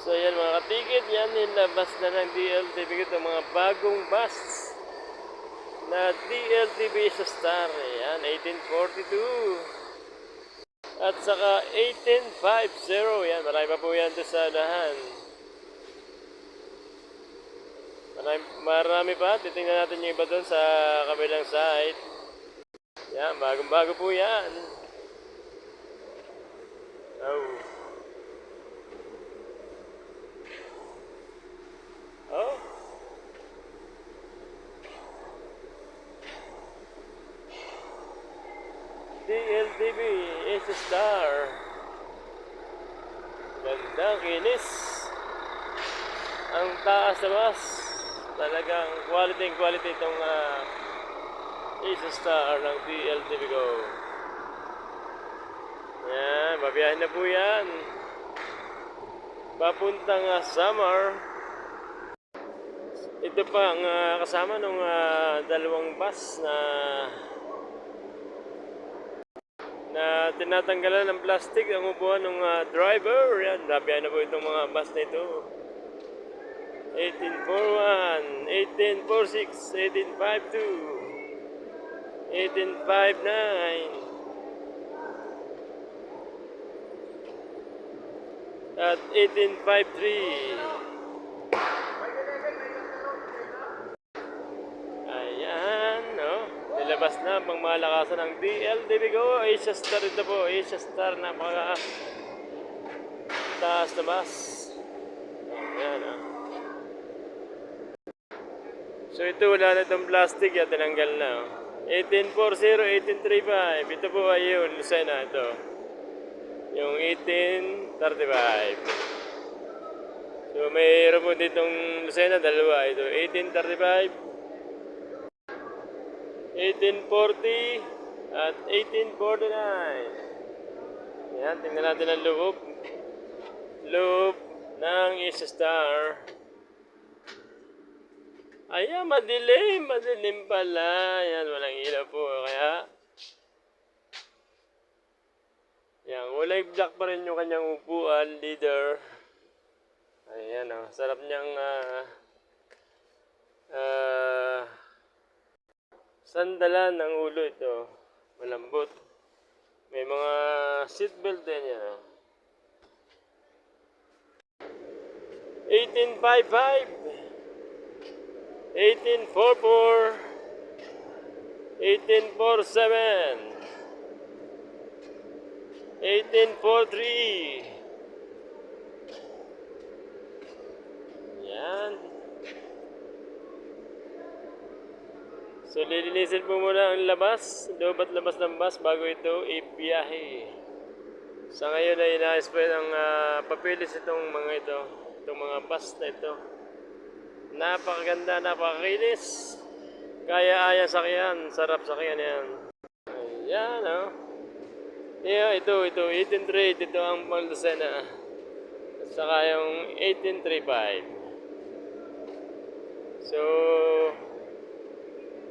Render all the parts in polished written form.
So yan mga katikit, yan nilabas na ng DLTV ito, mga bagong bus na DLTV sa Star. Yan, 1842. At saka 1850. Yan, marami pa po yan doon sa unahan. Marami pa. Titingnan natin yung iba doon sa kabilang side. Yan, bagong-bago po yan. Oh. Oh. DLTV is a Star. Ganda, kinis. Ang taas na bus. Talagang quality itong is a Star ng DLTV Go. Yan, babiyahin na po yan. Papuntang Samar. Ito pa ang kasama ng dalawang bus na tinatanggalan ng plastic ang upuan ng driver. Yan, babiyahin na po itong mga bus na ito. 1841, 1846, 1852, 1859. At 1853. Ayan, no? Nilabas na pang malakasan ng DLTV Go. Asia Star ito po. Asia Star, napaka taas na bus. Ayan, no? So ito, wala na itong plastic. Yan, tinanggal na. 1840, 1835. Ito po ay yun. Lucena ito. Yung 1835. So mayroon po ditong Lucena, dalawa. Ito 1835, 1840 at 1849. Yan, tingnan natin ang loob ng Asia Star. Ayan, madilim pala. Yan, walang ilaw po. Kaya yan, kulay black pa rin yung kanyang upuan, leader. Ayan, oh, sarap niyang sandalan ng ulo ito. Malambot. May mga seatbelt din yan. Oh. 1855, 1844, 1847, 1843. Yan. So lilinisin po muna ang labas, loob at labas ng bus bago ito ibiyahe. Sa ngayon ay inaayos pa ng papilis itong mga bus na ito. Napakaganda, napakakinis. Kaya sakyan, sarap sakyan yan. Ayan, oh. Yeah, ito 1838, ito ang Lucena. At saka yung 1835. So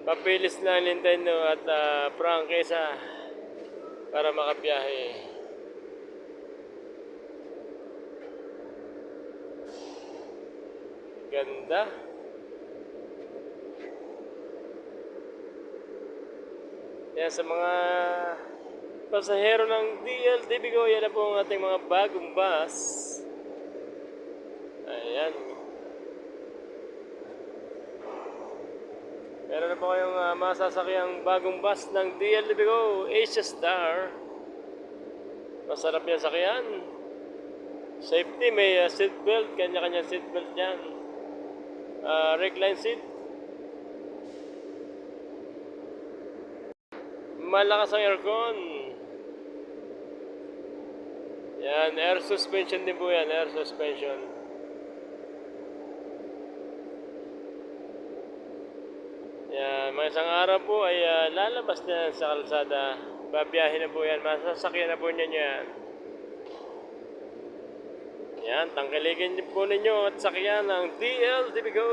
papilis na Nintendo at prangkesa para makabiyahe. Ganda. Yan, sa mga pasahero ng DLTV Go, yan na po ang ating mga bagong bus. Ayan. Meron na po kayong masasakyang bagong bus ng DLTV Go, Asia Star. Masarap yan sakyan. Safety, may seatbelt, kanya-kanya seatbelt yan. Recline seat. Malakas ang aircon. Yan, air suspension din po yan, air suspension. Yan, mga isang araw po ay lalabas na sa kalsada. Babiyahin na po yan, masasakyan na po niya yan. Yan, tangkilikin po ninyo at sakyan ng DLTV Go.